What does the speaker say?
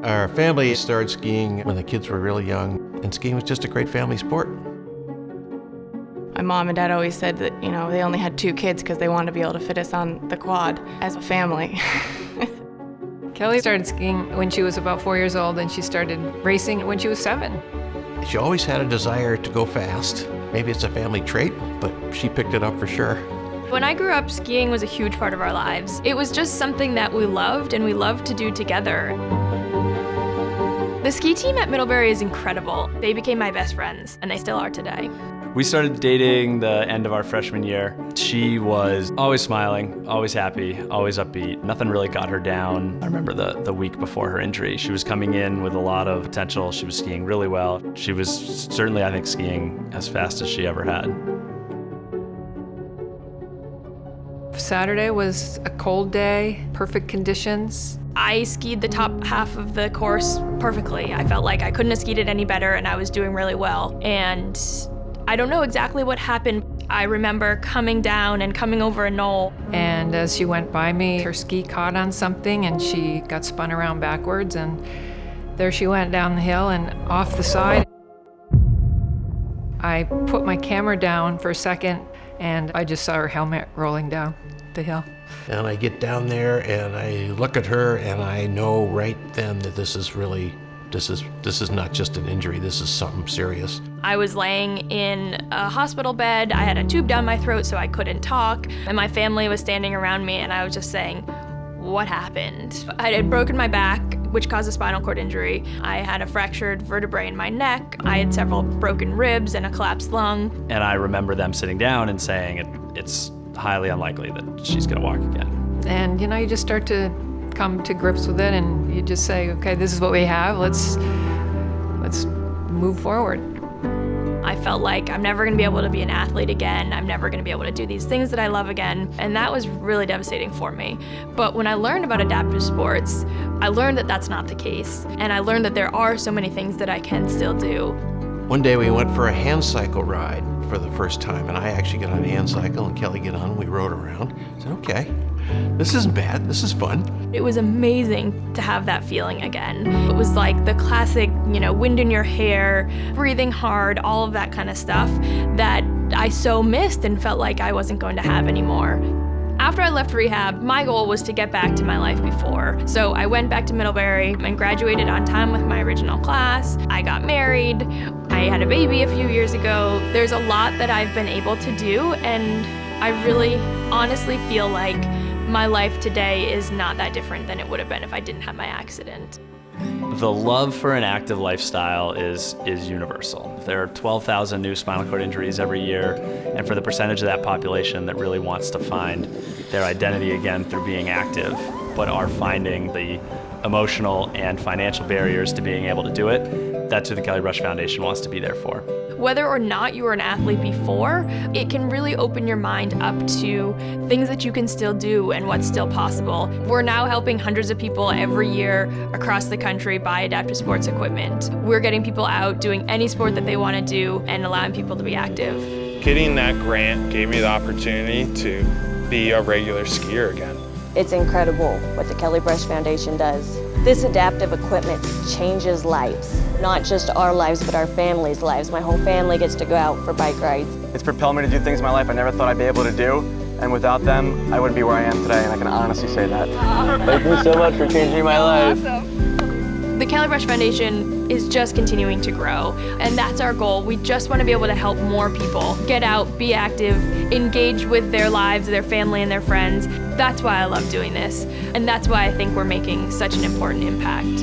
Our family started skiing when the kids were really young, and skiing was just a great family sport. My mom and dad always said that, they only had 2 kids because they wanted to be able to fit us on the quad as a family. Kelly started skiing when she was about 4 years old, and she started racing when she was 7. She always had a desire to go fast. Maybe it's a family trait, but she picked it up for sure. When I grew up, skiing was a huge part of our lives. It was just something that we loved and we loved to do together. The ski team at Middlebury is incredible. They became my best friends, and they still are today. We started dating the end of our freshman year. She was always smiling, always happy, always upbeat. Nothing really got her down. I remember the week before her injury. She was coming in with a lot of potential. She was skiing really well. She was certainly, I think, skiing as fast as she ever had. Saturday was a cold day, perfect conditions. I skied the top half of the course perfectly. I felt like I couldn't have skied it any better, and I was doing really well. And I don't know exactly what happened. I remember coming down and coming over a knoll. And as she went by me, her ski caught on something and she got spun around backwards, and there she went down the hill and off the side. I put my camera down for a second and I just saw her helmet rolling down the hill. And I get down there and I look at her and I know right then that this is not just an injury, this is something serious. I was laying in a hospital bed. I had a tube down my throat so I couldn't talk. And my family was standing around me and I was just saying, what happened? I had broken my back, which caused a spinal cord injury. I had a fractured vertebrae in my neck. I had several broken ribs and a collapsed lung. And I remember them sitting down and saying it's highly unlikely that she's gonna walk again. And you just start to come to grips with it, and you just say, okay, this is what we have, let's move forward. I felt like I'm never gonna be able to be an athlete again. I'm never gonna be able to do these things that I love again. And that was really devastating for me. But when I learned about adaptive sports, I learned that that's not the case. And I learned that there are so many things that I can still do. One day we went for a hand cycle ride for the first time, and I actually got on a hand cycle and Kelly got on and we rode around. I said, okay, this isn't bad, this is fun. It was amazing to have that feeling again. It was like the classic, wind in your hair, breathing hard, all of that kind of stuff that I so missed and felt like I wasn't going to have anymore. After I left rehab, my goal was to get back to my life before. So I went back to Middlebury and graduated on time with my original class. I got married. I had a baby a few years ago. There's a lot that I've been able to do, and I really honestly feel like my life today is not that different than it would have been if I didn't have my accident. The love for an active lifestyle is universal. There are 12,000 new spinal cord injuries every year, and for the percentage of that population that really wants to find their identity again through being active, but are finding the emotional and financial barriers to being able to do it, that's who the Kelly Brush Foundation wants to be there for. Whether or not you were an athlete before, it can really open your mind up to things that you can still do and what's still possible. We're now helping hundreds of people every year across the country buy adaptive sports equipment. We're getting people out doing any sport that they want to do and allowing people to be active. Getting that grant gave me the opportunity to be a regular skier again. It's incredible what the Kelly Brush Foundation does. This adaptive equipment changes lives. Not just our lives, but our families' lives. My whole family gets to go out for bike rides. It's propelled me to do things in my life I never thought I'd be able to do, and without them, I wouldn't be where I am today, and I can honestly say that. Thank you so much for changing my life. Awesome. The Kelly Brush Foundation is just continuing to grow, and that's our goal. We just want to be able to help more people get out, be active, engage with their lives, their family, and their friends. That's why I love doing this, and that's why I think we're making such an important impact.